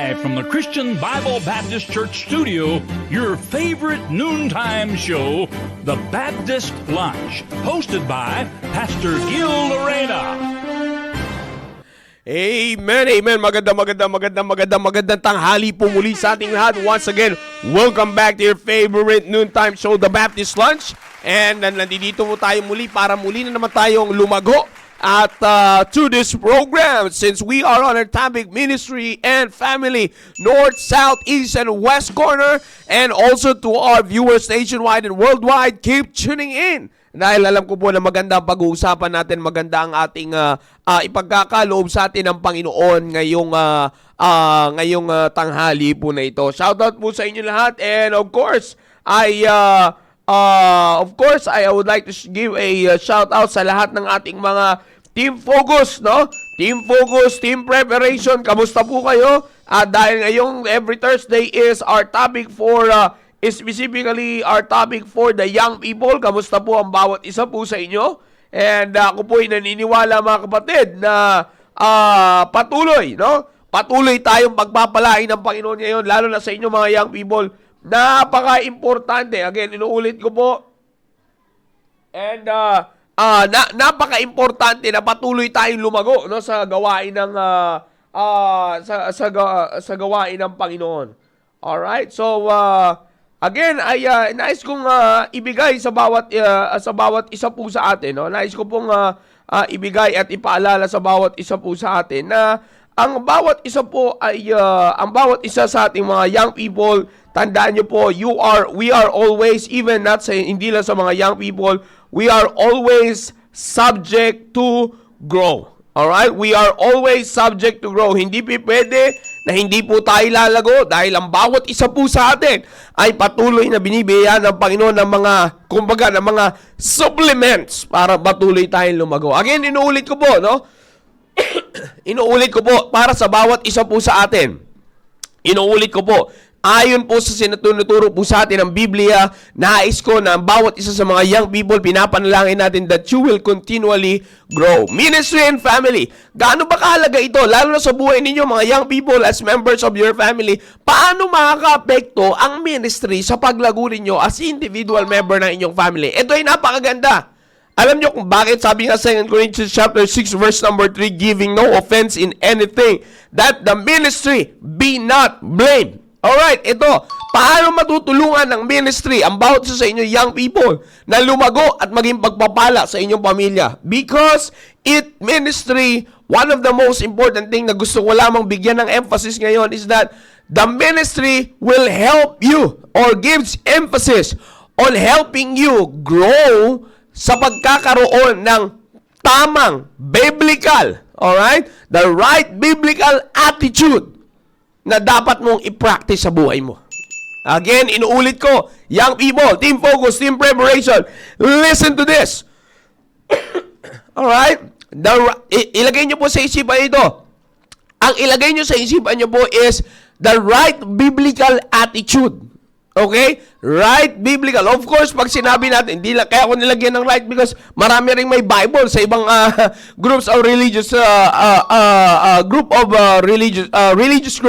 Live from the Christian Bible Baptist Church studio, your favorite noontime show, The Baptist Lunch, hosted by Pastor Gil Lorena. Amen, amen. Magandang tanghali po muli sa ating lahat. Once again, welcome back to your favorite noontime show, The Baptist Lunch. And nandito po tayo muli para muli na naman tayong lumago at to this program, since we are on our topic ministry and family, north, south, east, and west corner, and also to our viewers nationwide and worldwide, keep tuning in. Dahil alam ko po na maganda ang pag-uusapan natin, maganda ang ating ipagkakaloob sa atin ng Panginoon ngayong tanghali po na ito. Shoutout po sa inyo lahat, and of course, I would like to give a shout out sa lahat ng ating mga Team Focus, no? Team Focus, Team Preparation, kamusta po kayo? Dahil ngayong every Thursday is our topic for, specifically our topic for the young people. Kamusta po ang bawat isa po sa inyo? And ako po ay naniniwala mga kapatid na patuloy, no? Patuloy tayong pagpapalain ng Panginoon ngayon, lalo na sa inyo mga young people. Napaka-importante. Again, inuulit ko po. And napaka-importante na patuloy tayong lumago, no, sa gawain ng sa gawain ng Panginoon. All right? So again, ay nais kong ibigay sa bawat isa po sa atin, no. Nais ko pong ibigay at ipaalala sa bawat isa po sa atin na ang bawat isa po ay ang bawat isa sa ating mga young people, tandaan niyo po, we are always, even not sa hindi lang sa mga young people, we are always subject to grow. All right? We are always subject to grow. Hindi pwede na hindi po tayo lalago dahil ang bawat isa po sa atin ay patuloy na binibigyan ng Panginoon ng mga, kumbaga, ng mga supplements para patuloy tayong lumago. Again, inuulit ko po, no? Inuulit ko po para sa bawat isa po sa atin. Inuulit ko po, ayon po sa sinuturo po sa atin ng Biblia, nais ko na ang bawat isa sa mga young people, pinapanalangin natin that you will continually grow. Ministry and family. Gaano ba kahalaga ito? Lalo na sa buhay ninyo, mga young people, as members of your family, paano makaka-apekto ang ministry sa paglago ninyo as individual member ng inyong family? Ito ay napakaganda. Alam nyo kung bakit? Sabi nga sa 2 Corinthians chapter 6 verse number 3, giving no offense in anything, that the ministry be not blamed. Alright, ito. Paano matutulungan ng ministry ang bawat isa sa inyo young people na lumago at maging pagpapala sa inyong pamilya? Because ministry, one of the most important thing na gusto ko lamang bigyan ng emphasis ngayon is that the ministry will help you or gives emphasis on helping you grow sa pagkakaroon ng tamang biblical, alright? The right biblical attitude na dapat mong i-practice sa buhay mo. Again, inuulit ko, young people, team focus, team preparation, listen to this. Alright? Ilagay nyo po sa isipan ito. Ang ilagay nyo sa isipan nyo po is the right biblical attitude. Okay? Right biblical. Of course, pag sinabi natin, kaya ako nilagyan ng right because marami ring may Bible sa ibang groups of religious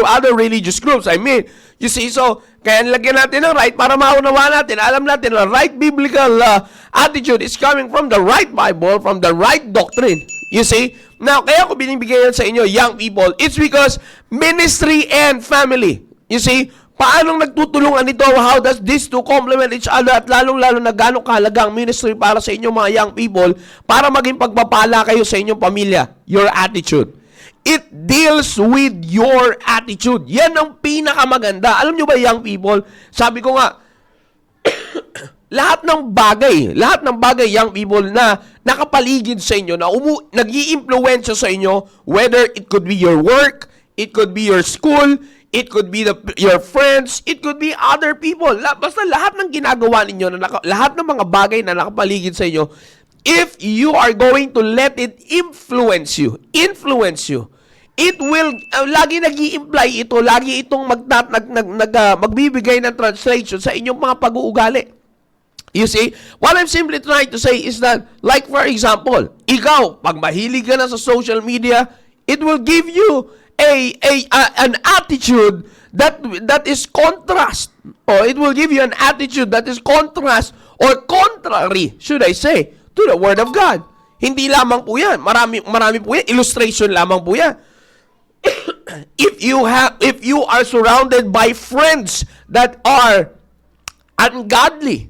other religious groups. I mean, you see, so kaya nilagyan natin ng right para maunawa natin. Alam natin na right biblical attitude is coming from the right Bible, from the right doctrine. You see? Now, kaya ko binibigyan sa inyo, young people, it's because ministry and family. You see? Paano nagtutulungan ito? How does these two complement each other? At lalong-lalo na gano'ng kahalaga ang ministry para sa inyong mga young people para maging pagpapala kayo sa inyong pamilya. Your attitude. It deals with your attitude. Yan ang pinakamaganda. Alam nyo ba, young people? Sabi ko nga, lahat ng bagay, young people, na nakapaligid sa inyo, na nag-i-influensya sa inyo, whether it could be your work, it could be your school, it could be your friends, it could be other people. Basta lahat ng ginagawa ninyo, lahat ng mga bagay na nakapaligid sa inyo, if you are going to let it influence you, it will, lagi nag-i-imply ito, lagi itong magbibigay ng translation sa inyong mga pag-uugali. You see, what I'm simply trying to say is that, like for example, ikaw, pag mahilig ka na sa social media, it will give you an attitude that is contrast, or it will give you an attitude that is contrast or contrary, should I say, to the Word of God. Hindi lamang po yan. Marami po yan. Illustration lamang po yan. If you are surrounded by friends that are ungodly,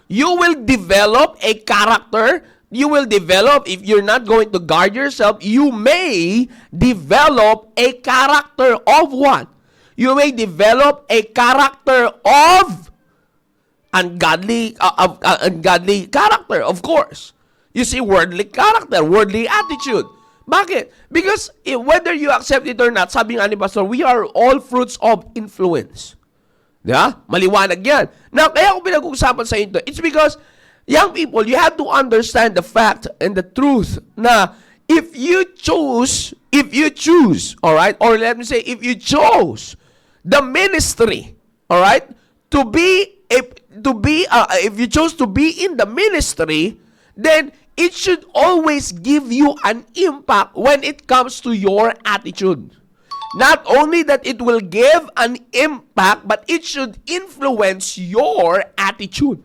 you will develop a character. You will develop, if you're not going to guard yourself, you may develop a character of what? You may develop a character of ungodly character, of course. You see, worldly character, worldly attitude. Bakit? Because whether you accept it or not, sabi nga ni Pastor, we are all fruits of influence. Diba? Maliwanag yan. Now, kaya kung pinag-uusapan sa ito, it's because, young people, you have to understand the fact and the truth na if you choose, alright, or let me say, if you chose the ministry, alright, if you chose to be in the ministry, then it should always give you an impact when it comes to your attitude. Not only that it will give an impact, but it should influence your attitude.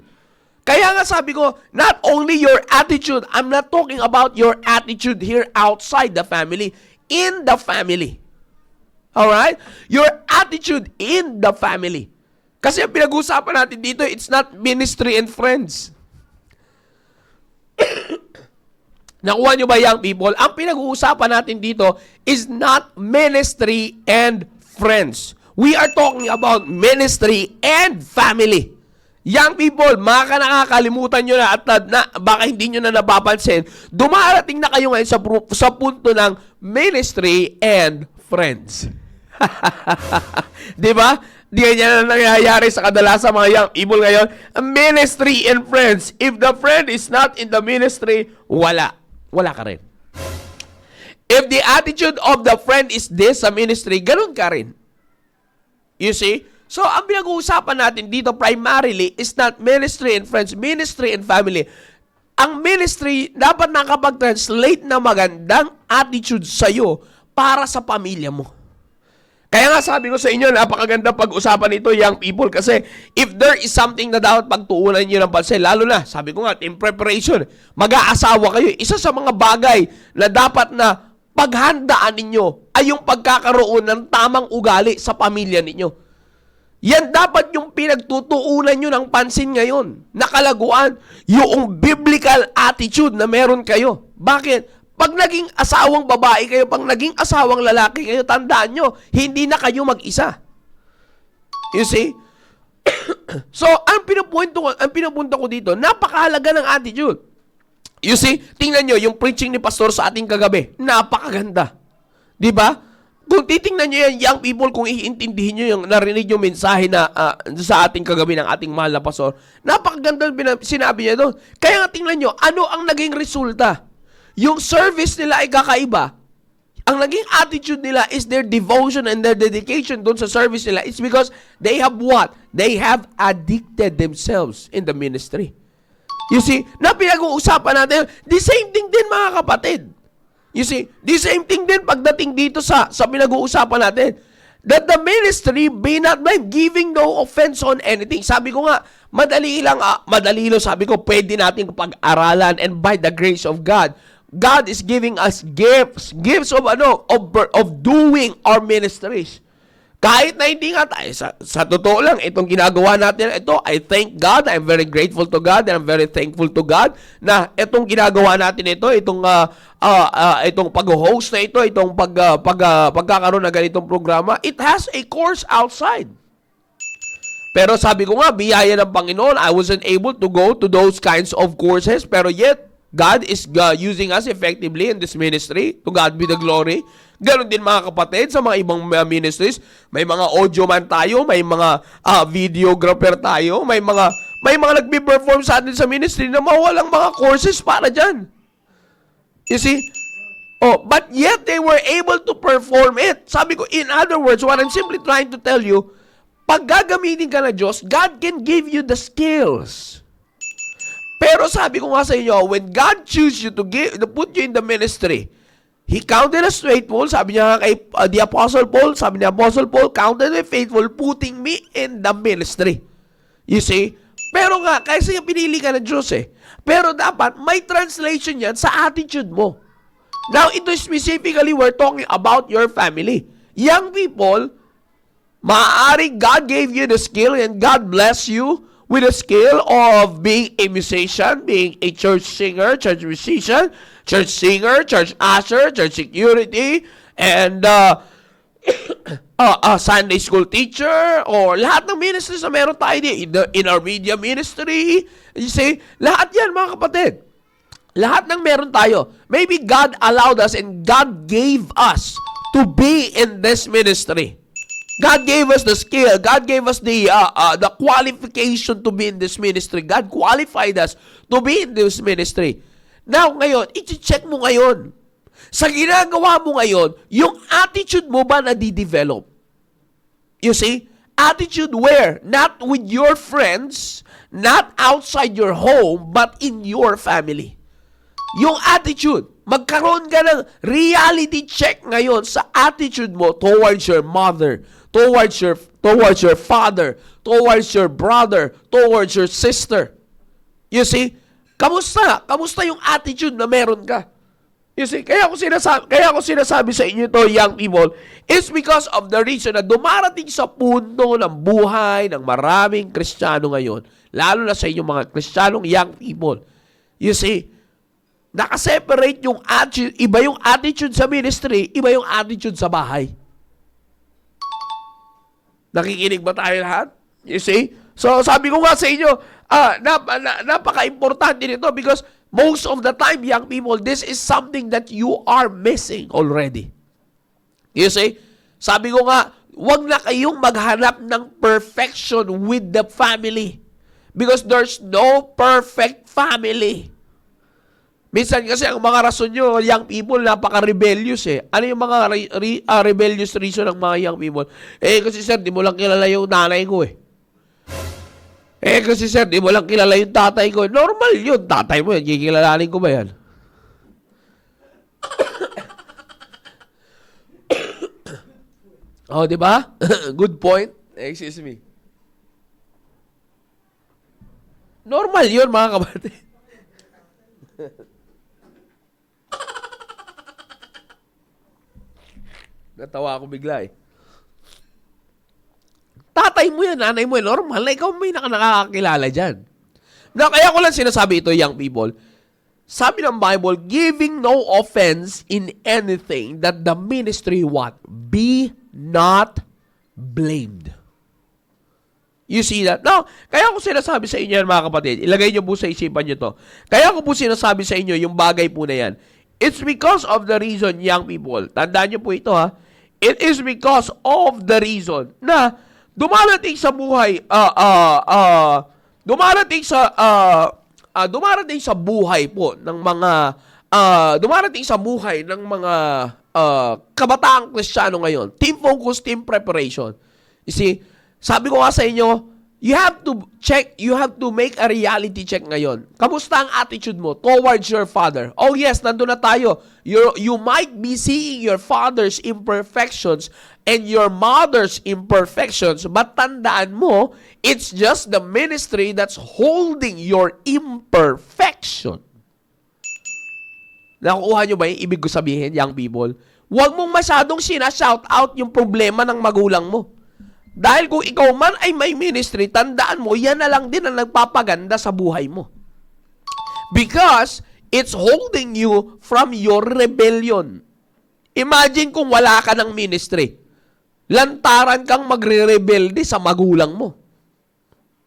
Kaya nga sabi ko, not only your attitude, I'm not talking about your attitude here outside the family, in the family. Alright? Your attitude in the family. Kasi ang pinag-uusapan natin dito, it's not ministry and friends. Nakuha nyo ba, young people? Ang pinag-uusapan natin dito is not ministry and friends. We are talking about ministry and family. Young people, nakakalimutan nyo na at baka hindi nyo na napapansin, dumarating na kayo ngayon sa punto ng ministry and friends. Diba? Di ganyan na nangyayari sa kadalasan mga young people ngayon. Ministry and friends. If the friend is not in the ministry, wala ka rin. If the attitude of the friend is this sa ministry, ganun ka rin. You see? So, ang pinag-uusapan natin dito primarily is not ministry and friends, ministry and family. Ang ministry dapat nakapag-translate na magandang attitude sa'yo para sa pamilya mo. Kaya nga sabi ko sa inyo, napakaganda pag-usapan ito, young people, kasi if there is something na dapat pagtuunan nyo ng pansin, lalo na, sabi ko nga, in preparation, mag-aasawa kayo, isa sa mga bagay na dapat na paghandaan ninyo ay yung pagkakaroon ng tamang ugali sa pamilya ninyo. Yan dapat yung pinagtutuunan nyo ng pansin ngayon, nakalaguan, yung biblical attitude na meron kayo. Bakit? Pag naging asawang babae kayo, pag naging asawang lalaki kayo, tandaan nyo, hindi na kayo mag-isa. You see? So, ang pinupunto ko dito, napakahalaga ng attitude. You see? Tingnan nyo, yung preaching ni Pastor sa ating kagabi, napakaganda. Diba? Kung titingnan nyo yan, young people, kung iintindihin nyo yung narinig yung mensahe na sa ating kagabi ng ating mahal na Pastor, napakaganda sinabi niya doon. Kaya nga tingnan nyo, ano ang naging resulta? Yung service nila ay kakaiba. Ang naging attitude nila is their devotion and their dedication doon sa service nila. It's because they have what? They have addicted themselves in the ministry. You see, na pinag-uusapan natin, the same thing din mga kapatid. You see, the same thing din pagdating dito sa pinag-uusapan natin. That the ministry be not blind, giving no offense on anything. Sabi ko nga, madali lang sabi ko, pwede natin pag-aralan, and by the grace of God, God is giving us gifts of doing our ministries. Kahit na hindi nga tayo, sa totoo lang, itong ginagawa natin, ito, I thank God, I'm very grateful to God, and I'm very thankful to God, na itong ginagawa natin ito, itong pag-host na ito, itong pagkakaroon na ganitong programa, it has a course outside. Pero sabi ko nga, biyaya ng Panginoon, I wasn't able to go to those kinds of courses, pero yet, God is using us effectively in this ministry. To God be the glory. Ganon din mga kapatid sa mga ibang ministries. May mga audio man tayo, may mga videographer tayo, may mga nagbi-perform sa atin sa ministry na mawalang mga courses para dyan. You see? Oh, but yet they were able to perform it. Sabi ko, in other words, what I'm simply trying to tell you, pag gagamitin ka na Diyos, God can give you the skills. Pero sabi ko nga sa inyo, when God chooses you to put you in the ministry, He counted us faithful. Sabi niya kay the Apostle Paul, sabi ni Apostle Paul, counted me faithful, putting me in the ministry. You see? Pero nga, kasi pinili ka ng Diyos eh. Pero dapat, may translation yan sa attitude mo. Now, ito specifically, we're talking about your family. Young people, maaari God gave you the skill and God bless you with the skill of being a musician, being a church singer, church musician, church singer, church usher, church security, and Sunday school teacher, or lahat ng ministries na meron tayo in our media ministry. You see, lahat yan mga kapatid. Lahat ng meron tayo. Maybe God allowed us and God gave us to be in this ministry. God gave us the skill. God gave us the qualification to be in this ministry. God qualified us to be in this ministry. Now, ngayon, i-check mo ngayon. Sa ginagawa mo ngayon, yung attitude mo ba nadidevelop? You see? Attitude where? Not with your friends, not outside your home, but in your family. Yung attitude, magkaroon ka ng reality check ngayon sa attitude mo towards your mother, towards your father, towards your brother, towards your sister. You see? Kamusta? Kamusta yung attitude na meron ka? You see, kaya ako sinasabi sa inyo to, young people, it's because of the reason na dumarating sa punto ng buhay ng maraming Kristiyano ngayon, lalo na sa inyong mga Kristiyanong young people. You see, nakaseparate yung attitude, iba yung attitude sa ministry, iba yung attitude sa bahay. Nakikinig ba tayo lahat? You see? So, sabi ko nga sa inyo, napaka-importante nito because most of the time, young people, this is something that you are missing already. You see? Sabi ko nga, wag na kayong maghanap ng perfection with the family. Because there's no perfect family. Minsan kasi ang mga rason nyo, young people, napaka-rebellious eh. Ano yung mga rebellious reason ng mga young people? Eh kasi sir, di mo lang kilala yung nanay ko eh. Eh kasi sir, di mo lang kilala yung tatay ko. Normal yun. Tatay mo yan. Kikilalanin ko ba yan? Oh, di ba? Good point. Excuse me. Normal yun, mga kapatid. Natawa ako bigla eh. Tatay mo yan, nanay mo yan, normal na ikaw may nakakakilala dyan. Na kaya ko lang sinasabi ito, young people. Sabi ng Bible, giving no offense in anything that the ministry what? Be not blamed. You see that? Now, kaya ko sinasabi sa inyo yan, mga kapatid. Ilagay nyo po sa isipan nyo to. Kaya ko po sinasabi sa inyo yung bagay po na yan. It's because of the reason, young people. Tandaan nyo po ito ha. It is because of the reason na dumarating sa buhay, dumarating sa buhay po ng mga, dumarating sa buhay ng mga kabataang Kristiyano ngayon. Team focus, team preparation. You see, sabi ko nga sa inyo, you have to check, you have to make a reality check ngayon. Kamusta ang attitude mo towards your father? Oh yes, nandun na tayo. You might be seeing your father's imperfections and your mother's imperfections, but tandaan mo, it's just the ministry that's holding your imperfection. Nakukuha nyo ba yung ibig ko sabihin, young people? Huwag mong masyadong shout out yung problema ng magulang mo. Dahil kung ikaw man ay may ministry, tandaan mo, yan na lang din ang nagpapaganda sa buhay mo. Because it's holding you from your rebellion. Imagine kung wala ka ng ministry. Lantaran kang magre-rebelde sa magulang mo.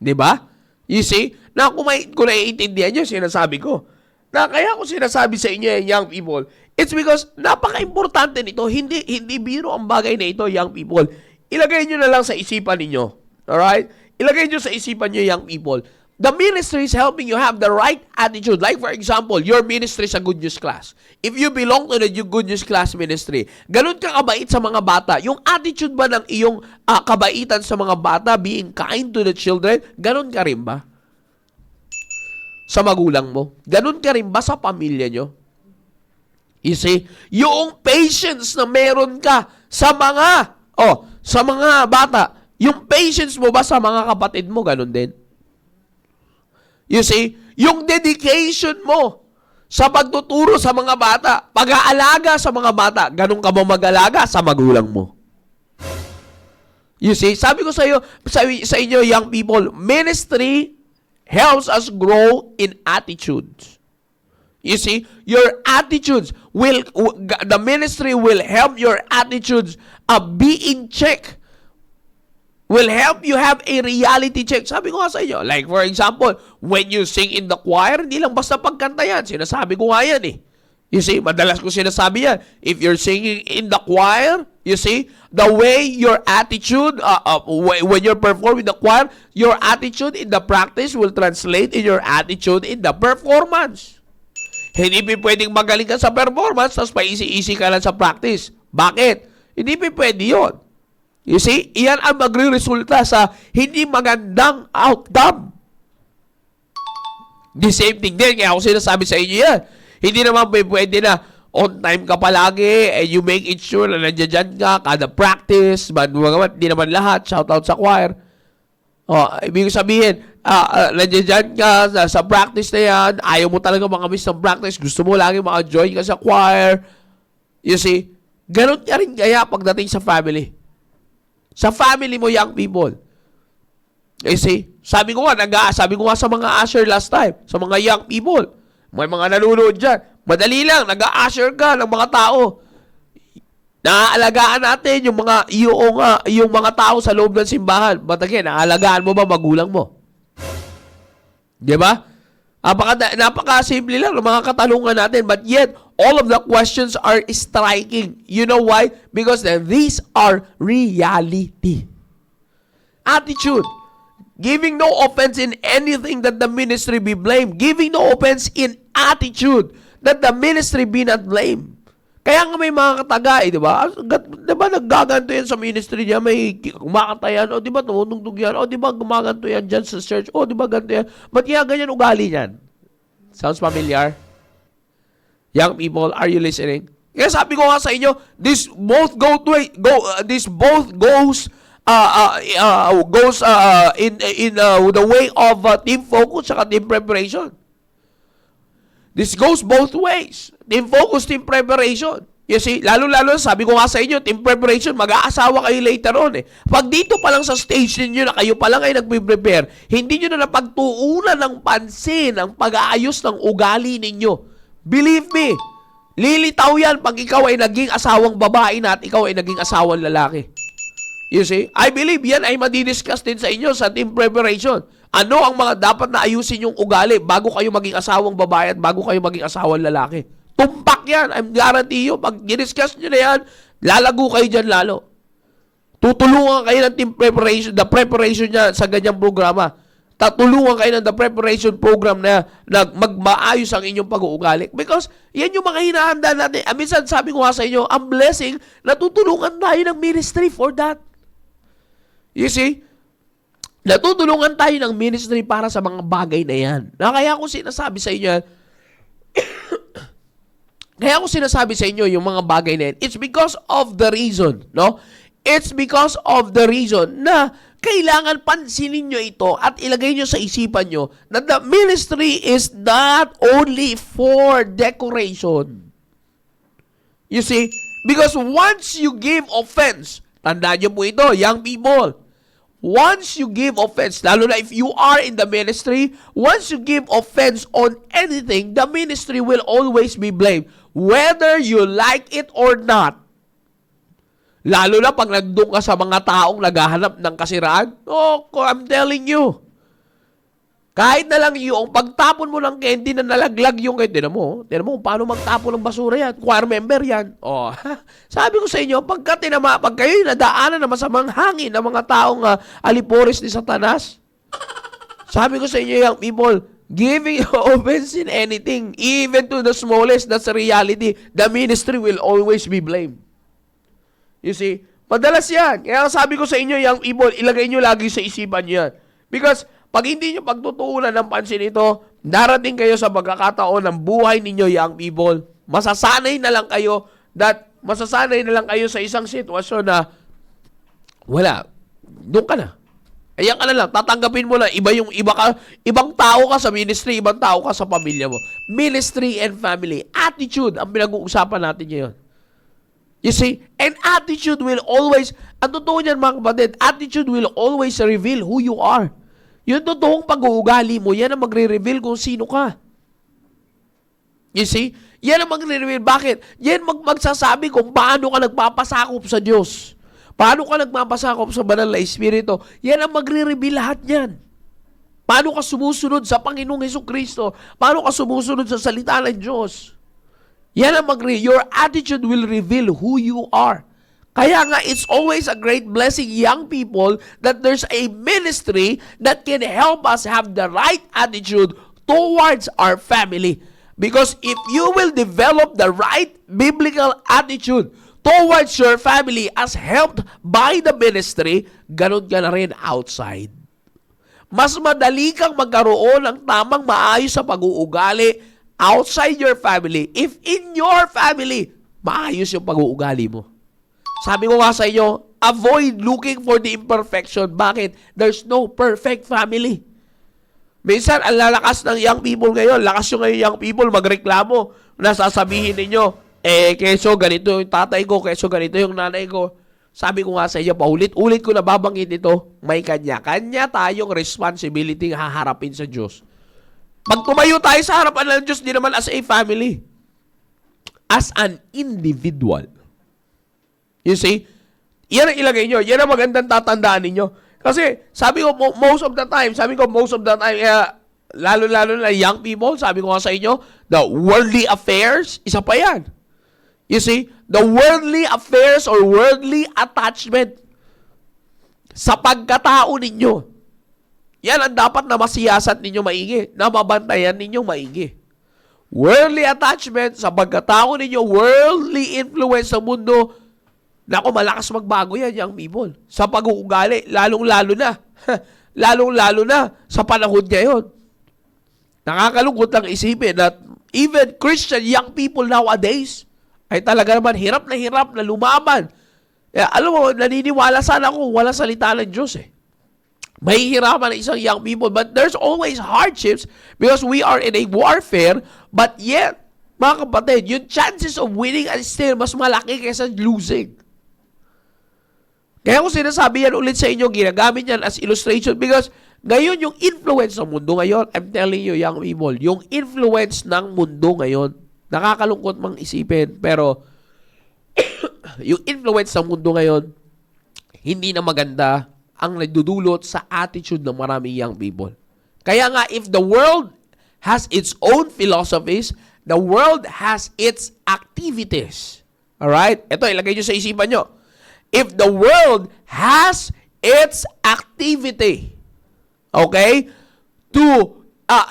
Diba? You see? Na kung naiintindihan nyo, sinasabi ko. Na kaya ko sinasabi sa inyo, young people, it's because napaka-importante nito. Hindi biro ang bagay na ito, young people. Ilagay nyo na lang sa isipan ninyo. Alright? Ilagay nyo sa isipan nyo, young people. The ministry is helping you have the right attitude. Like for example, your ministry sa Good News Class. If you belong to the Good News Class ministry, ganun ka kabait sa mga bata. Yung attitude ba ng iyong kabaitan sa mga bata, being kind to the children, ganun ka rin ba? Sa magulang mo? Ganun ka rin ba sa pamilya nyo? You see, yung patience na meron ka sa mga bata, yung patience mo ba sa mga kapatid mo, ganun din? You see, yung dedication mo sa pagtuturo sa mga bata, pag-aalaga sa mga bata, ganun ka ba mag-alaga sa magulang mo? You see, sabi ko sa inyo, young people, ministry helps us grow in attitudes. You see, your attitudes the ministry will help your attitudes be in check. Will help you have a reality check. Sabi ko nga sa inyo, like for example, when you sing in the choir, hindi lang basta pagkanta yan. Sinasabi ko nga yan eh. You see, madalas ko sinasabi yan. If you're singing in the choir, you see, the way your attitude, when you're performing the choir, your attitude in the practice will translate in your attitude in the performance. Hindi pwedeng magaling ka sa performance, tapos paisi-isi ka lang sa practice. Bakit? Hindi pwede yun. You see, iyan ang magre-resulta sa hindi magandang outcome. The same thing din, kaya ako sinasabi sa inyo yan. Hindi naman pwede na on time ka palagi and you make it sure na nandiyan ka, kada practice, hindi naman lahat, shout out sa choir. Ibig sabihin, nandiyan ka sa practice na yan, ayaw mo talaga makamiss ng practice, gusto mo lagi maka-join ka sa choir. You see, ganun ka rin kaya pagdating sa family. Sa family mo, young people. You see, sabi ko nga sa mga usher last time, sa mga young people, may mga nanonood dyan, madali lang, nag-a-usher ka ng mga tao. Naaalagaan natin yung mga tao sa loob ng simbahan. But again, naaalagaan mo ba magulang mo? Di ba? Napaka-simple lang ng mga katanungan natin. But yet, all of the questions are striking. You know why? Because these are reality. Attitude. Giving no offense in anything that the ministry be blamed. Giving no offense in attitude that the ministry be not blamed. Kaya nga may mga kataga di ba? Di ba naggaganto yan sa ministry niya, may kumakanta yan, o di ba tumutugtog yan, o di ba gumaganto yan dyan sa church, o di ba ganto yan. Ba't kaya ganyan ugali yan? Sounds familiar? Young people, are you listening? Kaya sabi ko nga sa inyo, this both goes in the way of team focus at team preparation. This goes both ways. Team focus, team preparation. You see, lalo-lalo, sabi ko nga sa inyo, team preparation, mag-aasawa kayo later on eh. Pag dito pa lang sa stage ninyo na kayo pa lang ay nagpe-prepare, hindi nyo na napagtuunan ng pansin ang pag-aayos ng ugali ninyo. Believe me, lilitaw yan pag ikaw ay naging asawang babae na at ikaw ay naging asawang lalaki. You see, I believe yan ay madidiscuss din sa inyo sa team preparation. Ano ang mga dapat na ayusin yung ugali bago kayo maging asawang babae at bago kayo maging asawang lalaki? Tumpak yan. I'm guarantee you, pag discuss nyo na yan, lalago kayo dyan lalo. Tutulungan kayo ng team preparation, the preparation niya sa ganyang programa. Tatulungan kayo ng the preparation program na magmaayos ang inyong pag-uugali. Because yan yung mga hinahanda natin. Minsan sabi ko nga sa inyo, ang blessing, natutulungan tayo ng ministry for that. You see? Natutulungan tayo ng ministry para sa mga bagay na yan. Kaya ako sinasabi sa inyo, yung mga bagay na yan, it's because of the reason, no? It's because of the reason na kailangan pansinin nyo ito at ilagay nyo sa isipan nyo that the ministry is not only for decoration. You see? Because once you give offense, tandaan nyo po ito, young people, once you give offense, lalo na if you are in the ministry, once you give offense on anything, the ministry will always be blamed. Whether you like it or not. Lalo na pag nagdoon ka sa mga taong naghahanap ng kasiraan, I'm telling you. Kahit na lang yung pagtapon mo ng candy na nalaglag yung candy, tinan mo paano magtapon ng basura yan. Choir member yan. Sabi ko sa inyo, pag kayo nadaanan na masamang hangin ng mga taong alipores ni Satanas, sabi ko sa inyo, young people, giving offense in anything, even to the smallest, that's a reality. The ministry will always be blamed. You see? Madalas yan. Kaya sabi ko sa inyo, young people, ilagay nyo lagi sa isipan nyo yan. Because pag hindi nyo pagtutuunan ng pansin ito, darating kayo sa pagkakataon ng buhay ninyo, young people, masasanay na lang kayo sa isang sitwasyon na wala, doon ka na. Ayan ka na lang, tatanggapin mo lang, ibang tao ka sa ministry, ibang tao ka sa pamilya mo. Ministry and family, attitude, ang pinag-uusapan natin ngayon. You see, and attitude will always, ang totoo niyan mga kapatid, attitude will always reveal who you are. Yung totoong pag-uugali mo, yan ang magre-reveal kung sino ka. You see, yan ang magre-reveal. Bakit? Yan magsasabi kung paano ka nagpapasakop sa Diyos. Paano ka nagpapasakop sa banal na Espiritu? Yan ang magre-reveal lahat yan. Paano ka sumusunod sa Panginoong Hesukristo? Paano ka sumusunod sa salita ng Diyos? Yan ang your attitude will reveal who you are. Kaya nga, it's always a great blessing, young people, that there's a ministry that can help us have the right attitude towards our family. Because if you will develop the right biblical attitude towards your family as helped by the ministry, ganun ka na rin outside. Mas madali kang magkaroon ng tamang maayos sa pag-uugali outside your family if in your family maayos yung pag-uugali mo. Sabi ko nga sa inyo, avoid looking for the imperfection. Bakit? There's no perfect family. Minsan, ang lalakas ng young people ngayon, lakas yung ngayon young people magreklamo na sasabihin ninyo, keso ganito yung tatay ko, keso ganito yung nanay ko. Sabi ko nga sa inyo, paulit-ulit ko na babanggit ito, may kanya-kanya tayong responsibility haharapin sa Diyos. Pag tumayo tayo sa harapan ng Diyos, di naman as a family. As an individual. You see? Yan ang ilagay nyo. Yan ang magandang tatandaan ninyo. Kasi, sabi ko, most of the time, lalo-lalo na young people, sabi ko nga sa inyo, the worldly affairs, isa pa yan. You see? The worldly affairs or worldly attachment sa pagkatao ninyo. Yan ang dapat na masiyasat ninyo maigi, na mabantayan ninyo maigi. Worldly attachment sa pagkatao ninyo, worldly influence sa mundo. Naku, malakas magbago yan, young people. Sa pag-uugali, lalong-lalo na. Lalong-lalo na sa panahon ngayon. Nakakalungkot lang isipin that even Christian young people nowadays ay talaga naman hirap na lumaban. Alam mo, naniniwala sana ako wala salita ng Diyos eh. Mahihirapan ang isang young people, but there's always hardships because we are in a warfare, but yet, mga kapatid, yung chances of winning ay still mas malaki kaysa losing. Kaya kung sinasabi yan ulit sa inyo, ginagamit yan as illustration because ngayon yung influence ng mundo ngayon, I'm telling you, young people, yung influence ng mundo ngayon, nakakalungkot mang isipin, pero yung influence ng mundo ngayon, hindi na maganda ang nagdudulot sa attitude ng maraming young people. Kaya nga, if the world has its own philosophies, the world has its activities. Alright? Ito, ilagay nyo sa isipan nyo. If the world has its activity, okay, to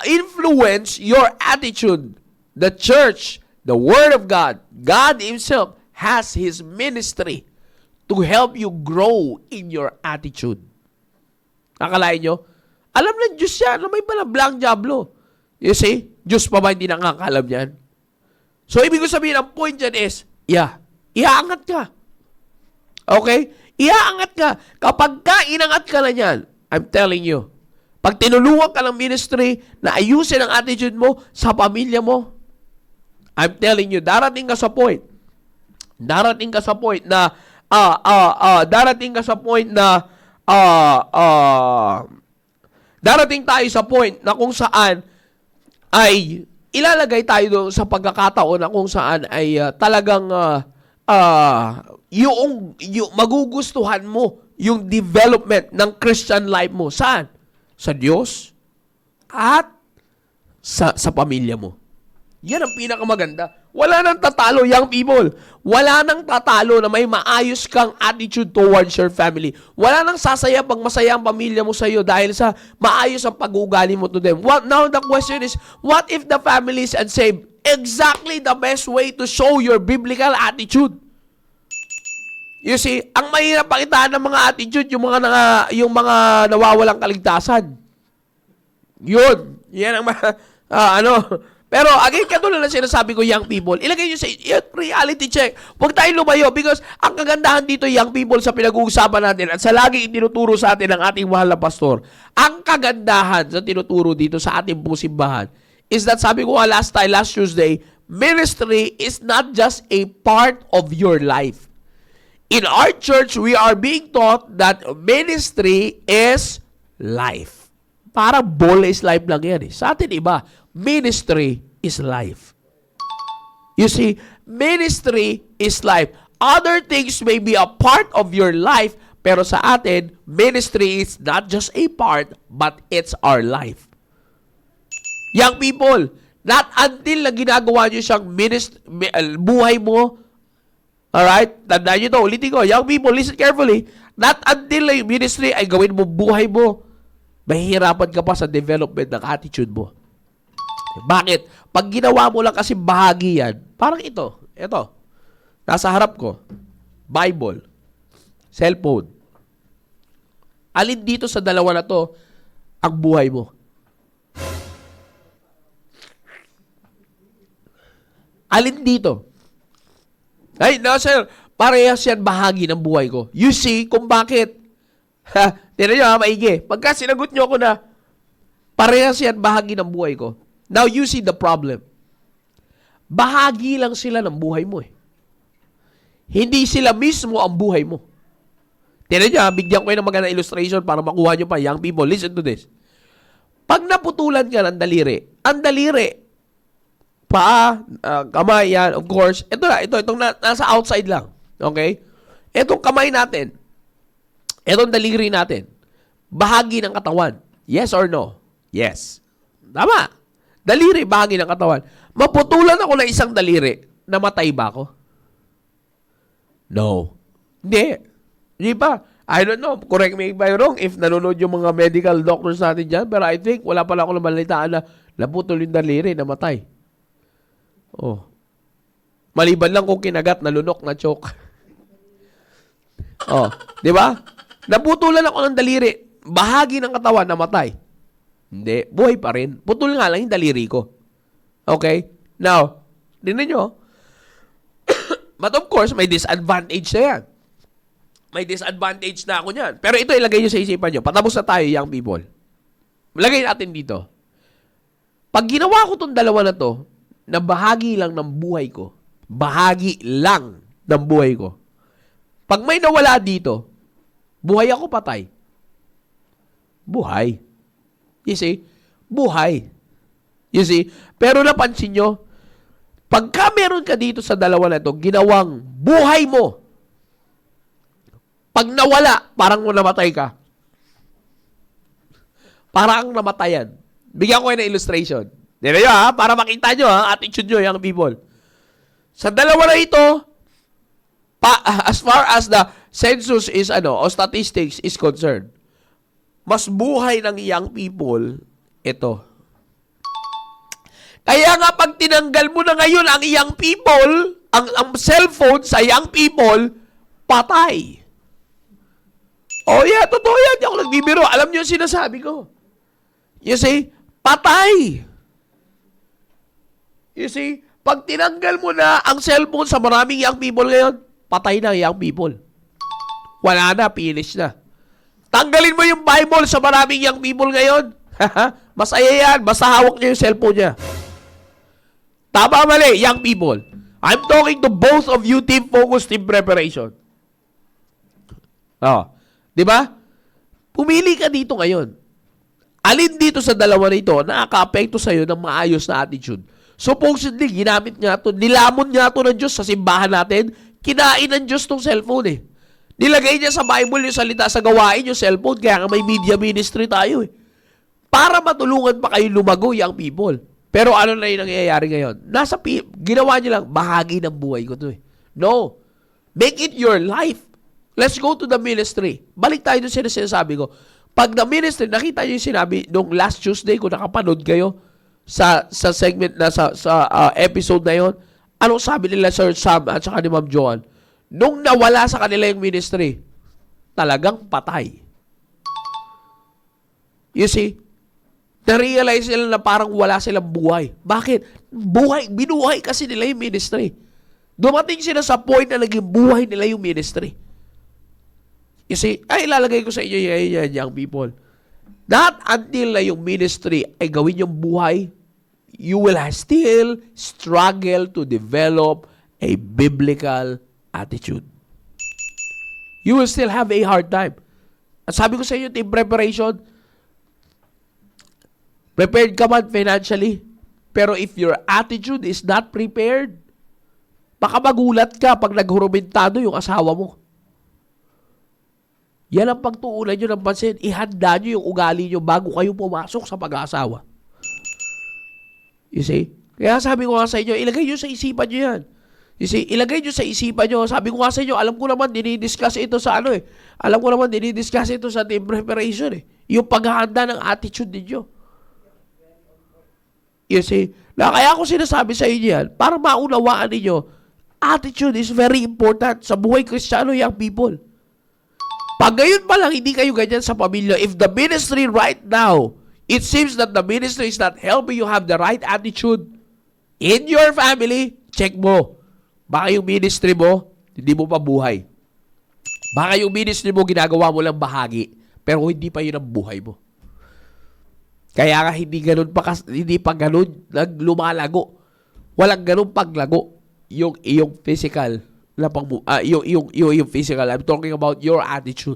influence your attitude, the church, the Word of God, God Himself has His ministry to help you grow in your attitude. Akalain nyo? Alam ng Diyos yan na may palablang diablo. You see? Diyos pa ba hindi nakakalam yan? So, ibig ko sabihin, ang point dyan is, iaangat ka. Okay? Iaangat ka. Kapag inangat ka na yan, I'm telling you, pag tinulungan ka ng ministry na ayusin ang attitude mo sa pamilya mo, I'm telling you, darating ka sa point na darating tayo sa point na kung saan ay ilalagay tayo doon sa pagkakataon na kung saan ay talagang yung magugustuhan mo yung development ng Christian life mo. Saan? Sa Diyos at sa pamilya mo. Yan ang pinakamaganda. Wala nang tatalo, young people. Wala nang tatalo na may maayos kang attitude towards your family. Wala nang sasaya pag masaya ang pamilya mo sa iyo dahil sa maayos ang pag-uugali mo to them. Now the question is, what if the family is unsaved? Exactly the best way to show your biblical attitude. You see, ang mahirap pakitaan ng mga attitude, yung mga nawawalang kaligtasan. Yun. Yan ang Pero again, katulad na sinasabi ko, young people, ilagay nyo sa reality check. Huwag tayong lumayo because ang kagandahan dito, young people, sa pinag-uusapan natin at sa lagi itinuturo sa atin ng ating mahal na pastor, ang kagandahan sa tinuturo dito sa ating pong simbahan is that, sabi ko nga last Tuesday, ministry is not just a part of your life. In our church, we are being taught that ministry is life. Para ball is life lang yan eh. Sa atin iba, ministry is life. You see, ministry is life. Other things may be a part of your life, pero sa atin, ministry is not just a part, but it's our life. Young people, not until na ginagawa nyo siyang buhay mo, alright? Tandaan nyo to, ulitin ko. Young people, listen carefully. Not until yung ministry ay gawin mo buhay mo, mahihirapan ka pa sa development ng attitude mo. Bakit? Pag ginawa mo lang kasi bahagi yan, parang ito, nasa harap ko, Bible, cellphone. Alin dito sa dalawa na to ang buhay mo? Alin dito? Ay, no sir, parehas yan bahagi ng buhay ko. You see kung bakit. Tira nyo maigi. Pagka sinagot nyo ako na parehas yan bahagi ng buhay ko. Now you see the problem. Bahagi lang sila ng buhay mo eh. Hindi sila mismo ang buhay mo. Tira nyo bigyan ko ng magandang illustration para makuha nyo pa. Young people, listen to this. Pag naputulan ka ng daliri, ang daliri, paa, kamay, yan, of course. Itong nasa outside lang. Okay? Itong kamay natin, itong daliri natin, bahagi ng katawan. Yes or no? Yes. Tama. Daliri, bahagi ng katawan. Maputulan ako ng isang daliri, namatay ba ako? No. Hindi. Hindi ba? I don't know. Correct me if I'm wrong if nanonood yung mga medical doctors natin dyan, pero I think wala pala ako nabalitaan na naputol yung daliri, namatay. Oh. Maliban lang kung kinagat, nalunok, na choke. Oh, di ba? Naputulan ako ng daliri, bahagi ng katawan namatay. Hindi, buhay pa rin. Putol nga lang yung daliri ko. Okay? Now, dinan nyo. But of course, may disadvantage na yan. May disadvantage na ako niyan. Pero ito ilagay nyo sa isipan nyo. Patapos na tayo, young people. Lagay natin dito. Pag ginawa ko tong dalawa na to, na bahagi lang ng buhay ko. Bahagi lang ng buhay ko. Pag may nawala dito, buhay ako patay. Buhay. You see? Buhay. You see? Pero napansin nyo, pagka meron ka dito sa dalawa na ito, ginawang buhay mo, pag nawala, parang mo namatay ka. Parang namatayan. Bigyan ko kayo ng illustration. Dito nyo para makita nyo attitude nyo, young people. Sa dalawa na ito, as far as the census is, o statistics is concerned, mas buhay ng young people, ito. Kaya nga pag tinanggal mo na ngayon ang young people, ang cellphone sa young people, patay. Oh yeah, totoo yan. Di ako nagbibiro. Alam nyo yung sinasabi ko. You see, patay. You see, pag tinanggal mo na ang cellphone sa maraming young people ngayon, patay na young people. Wala na, finish na. Tanggalin mo yung Bible sa maraming young people ngayon. Masaya yan, basta hawak niya yung cellphone niya. Tama mali, young people. I'm talking to both of you, team focus, team preparation. Oh, di ba? Pumili ka dito ngayon. Alin dito sa dalawa na ito nakaka-apekto sa'yo ng maayos na attitude? Supposedly, ginamit nga ito, nilamon nga ito ng Diyos sa simbahan natin, kinain ng Diyos tong cellphone eh. Nilagay niya sa Bible yung salita sa gawain yung cellphone, kaya nga may media ministry tayo eh. Para matulungan pa kayo lumago, young people. Pero ano na yung nangyayari ngayon? Ginawa niyo lang, bahagi ng buhay ko to eh. No. Make it your life. Let's go to the ministry. Balik tayo doon sinasabi ko. Pag the ministry, nakita niyo yung sinabi nung last Tuesday, kung nakapanood kayo sa segment na sa episode na yon, anong sabi nila Sir Sam at saka ni Ma'am Joan? Nung nawala sa kanila yung ministry, talagang patay. You see? Na-realize nila na parang wala silang buhay. Bakit? Binuhay kasi nila yung ministry. Dumating sila sa point na naging buhay nila yung ministry. You see, ay ilalagay ko sa inyo yan, young people. Not until na yung ministry ay gawin yung buhay, you will still struggle to develop a biblical attitude. You will still have a hard time. At sabi ko sa inyo, team preparation, prepared ka man financially, pero if your attitude is not prepared, baka magulat ka pag naghurumentado yung asawa mo. Yan ang pagtuunan nyo ng pansin. Ihanda nyo yung ugali nyo bago kayo pumasok sa pag-aasawa. You see? Kaya sabi ko nga sa inyo, ilagay nyo sa isipan nyo yan. You see? Ilagay nyo sa isipan nyo. Sabi ko nga sa inyo, alam ko naman, dinidiscuss ito sa ano eh. Alam ko naman, dinidiscuss ito sa team preparation eh. Yung paghahanda ng attitude ninyo. You see? Kaya ako sinasabi sa inyo yan, para maunawaan ninyo, attitude is very important sa buhay Kristiyano, young people. Pag gayon pa lang, hindi kayo ganyan sa pamilya. If the ministry right now, it seems that the ministry is not helping you have the right attitude in your family, check mo. Baka yung ministry mo, hindi mo pa buhay. Baka yung ministry mo, ginagawa mo lang bahagi, pero hindi pa yun ang buhay mo. Kaya nga hindi pa ganun lumalago. Walang ganun paglago yung iyong physical yung physical. I'm talking about your attitude.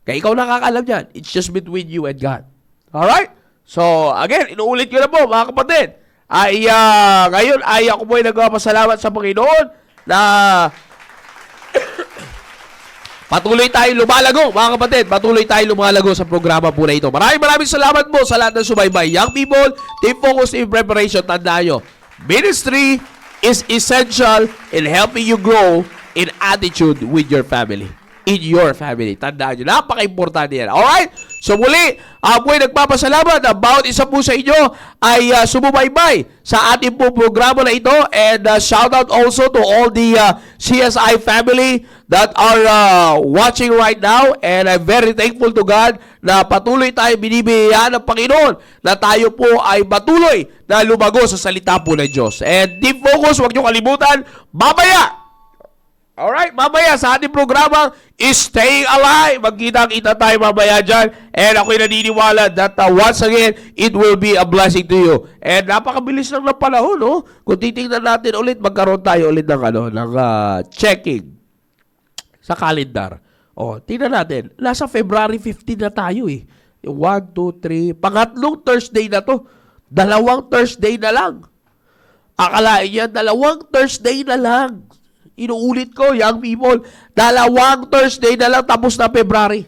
Kaya ikaw nakakalam yan. It's just between you and God. Alright? So, again, inuulit ko na po, mga kapatid. Ngayon ay ako po ay nagpapasalamat sa Panginoon na patuloy tayo lumalago, mga kapatid. Patuloy tayo lumalago sa programa po na ito. Maraming salamat po sa lahat ng subaybay. Young people, team focus, team preparation. Tandaan nyo, ministry is essential in helping you grow in attitude with your family. In your family. Tandaan nyo, napaka-importante yan. Alright? So muli, ako ay nagpapasalamat na bawat isa po sa inyo ay sumubaybay sa ating po programa na ito. And shout out also to all the CSI family that are watching right now. And I'm very thankful to God na patuloy tayo binibigyan ng Panginoon na tayo po ay patuloy na lumago sa salita po ng Diyos. And deep focus, huwag nyo kalimutan, mamaya! Alright, mamaya sa ating programa is Staying Alive. Magkita-kita tayo mamaya dyan. And ako'y naniniwala that once again, it will be a blessing to you. And napakabilis lang ng panahon, no? Kung titingnan natin ulit, magkaroon tayo ulit ng, checking sa calendar. Tingnan natin. Nasa February 15 na tayo eh. 1, 2, 3. Pangatlong Thursday na to. 2 Thursday na lang. Akalain yan, 2 Thursday na lang. Inuulit ko, young people, 2 Thursday na lang tapos na February.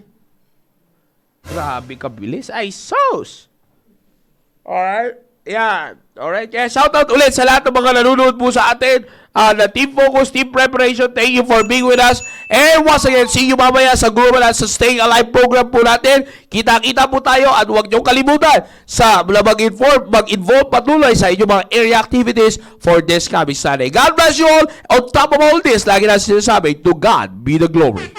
Grabe kabilis. Ay, sus! Alright? Yan. Alright? Kaya shoutout ulit sa lahat ng mga nanonood po sa atin na Team Focus, Team Preparation. Thank you for being with us. And once again, see you mamaya sa Global at sa Staying Alive program po natin. Kita-kita po tayo at huwag niyong kalimutan sa mag-involve patuloy sa inyong mga area activities for this coming Sunday. God bless you all. On top of all this, lagi na sinasabi, to God be the glory.